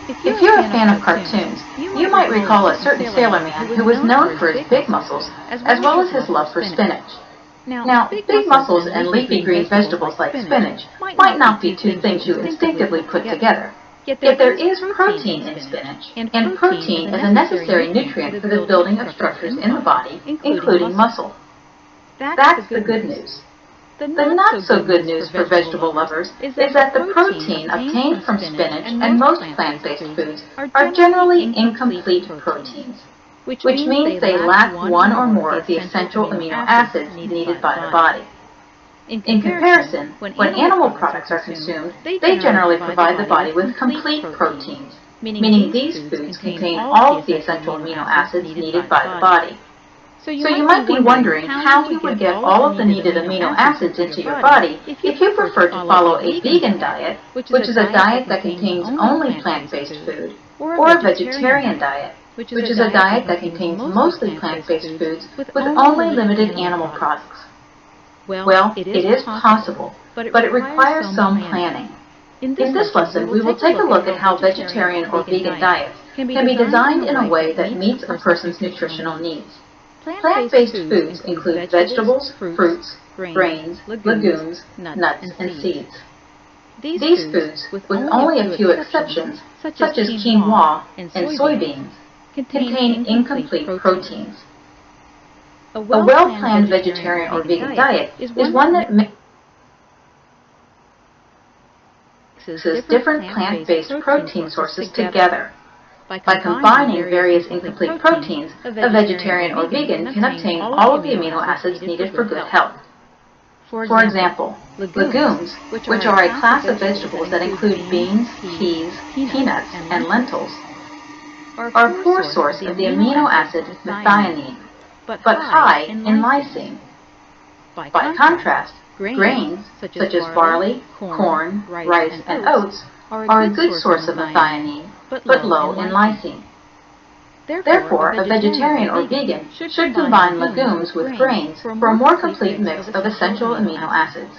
If you're a fan of cartoons, you might recall a certain sailor man who was known for his big muscles as well as his love for spinach. Now, big muscles and leafy green vegetables like spinach might not be two things you instinctively put together. Yet there is protein in spinach, and protein is a necessary nutrient for the building of structures in the body, including muscle. That's the good news. The not-so-good news for vegetable lovers is that the protein obtained from spinach and most plant-based foods are generally incomplete proteins, which means they lack one or more of the essential amino acids needed by the body. In comparison, when animal products are consumed, they generally provide the body with complete proteins, meaning these foods contain all of the essential amino acids needed by the body. So you might be wondering how you would get all of the needed amino acids into your body if you prefer to follow a vegan diet, which is a diet that contains only plant-based food, or a vegetarian diet, which is a diet that contains mostly plant-based foods with only limited animal products. Well, it is possible, but it requires some planning. In this lesson, we will take a look at how vegetarian or vegan diets can be designed in a way that meets a person's nutritional needs. Plant-based foods include vegetables, fruits, grains, legumes, nuts, and seeds. These foods, with only a few exceptions, such as quinoa and soybeans, contain incomplete proteins. A well-planned vegetarian or vegan diet is one that mixes different plant-based protein sources together. By combining various incomplete proteins, a vegetarian or vegan can obtain all of the amino acids needed for good health. For example, legumes, which are a class of vegetables that include beans, peas, peanuts, and lentils, are a poor source of the amino acid methionine, but high in lysine. By contrast, grains, such as barley, corn, rice, and oats, are a good source of methionine, but low in lysine. Therefore, a vegetarian or vegan should combine legumes with grains for a more complete mix of essential amino acids.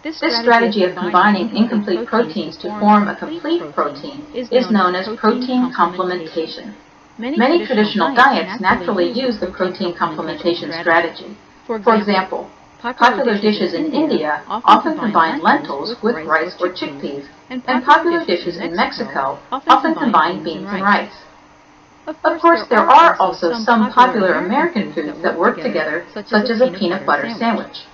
This strategy of combining incomplete proteins to form a complete protein is known as protein complementation. Many traditional diets naturally use the protein complementation strategy. For example, popular dishes in India often combine lentils with rice or chickpeas, and popular dishes in Mexico often combine beans and rice. Of course, there are also some popular American foods that work together, such as a peanut butter sandwich.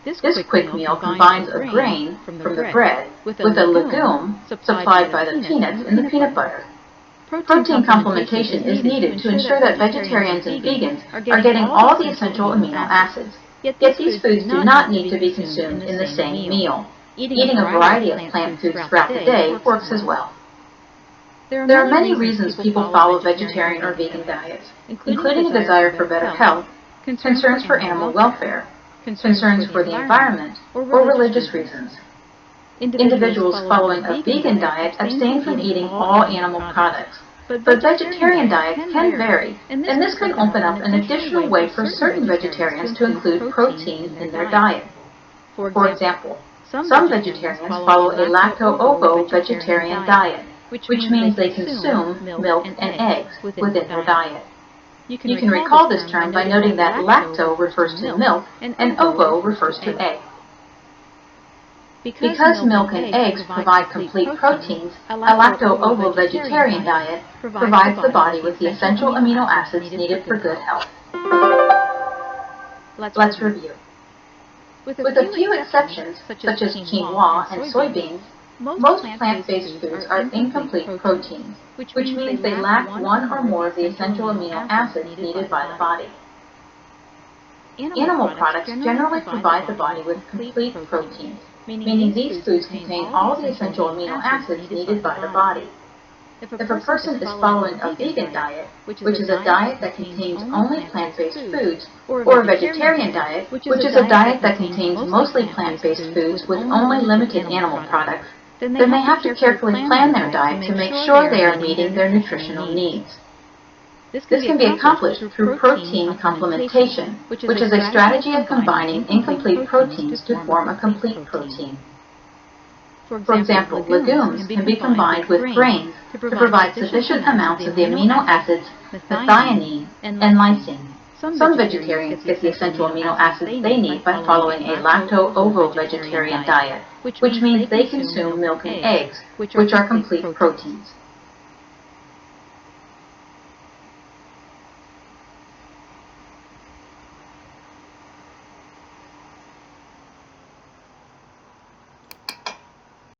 This quick meal combines a grain from the bread with a legume supplied by the peanuts in the peanut butter. Protein complementation is needed to ensure that vegetarians and vegans are getting all the essential amino acids. Yet these foods do not need to be consumed in the same meal. Eating a variety of plant foods throughout the day works as well. There are many reasons people follow vegetarian or vegan diets, including a desire for better health, concerns for animal welfare, concerns for the environment, or religious reasons. Individuals following a vegan diet abstain from eating all animal products, but vegetarian diets can vary, and this can open up an additional way for certain vegetarians to include protein in their diet. For example, some vegetarians follow a lacto-ovo vegetarian diet, which means they consume milk and eggs within their diet. You can recall this term by noting that lacto refers to milk and ovo refers to egg. Because milk and eggs provide complete proteins, a lacto-ovo vegetarian diet provides the body with the essential amino acids needed for good health. Let's review. With a few exceptions, such as quinoa and soybeans, most plant-based foods are incomplete proteins, which means they lack one or more of the essential amino acids needed by the body. Animal products generally provide the body with complete proteins, meaning these foods contain all the essential amino acids needed by the body. If a person is following a vegan diet, which is a diet that contains only plant-based foods, or a vegetarian diet, which is a diet that contains mostly plant-based foods with only limited animal products, then they have to carefully plan their diet to make sure they are meeting their nutritional needs. This can be accomplished through protein complementation, which is a strategy of combining incomplete proteins to form a complete protein. For example, legumes can be combined with grains to provide sufficient amounts of the amino acids methionine and lysine. Some vegetarians get the essential amino acids they need by following a lacto-ovo vegetarian diet, which means they consume milk and eggs, which are complete proteins.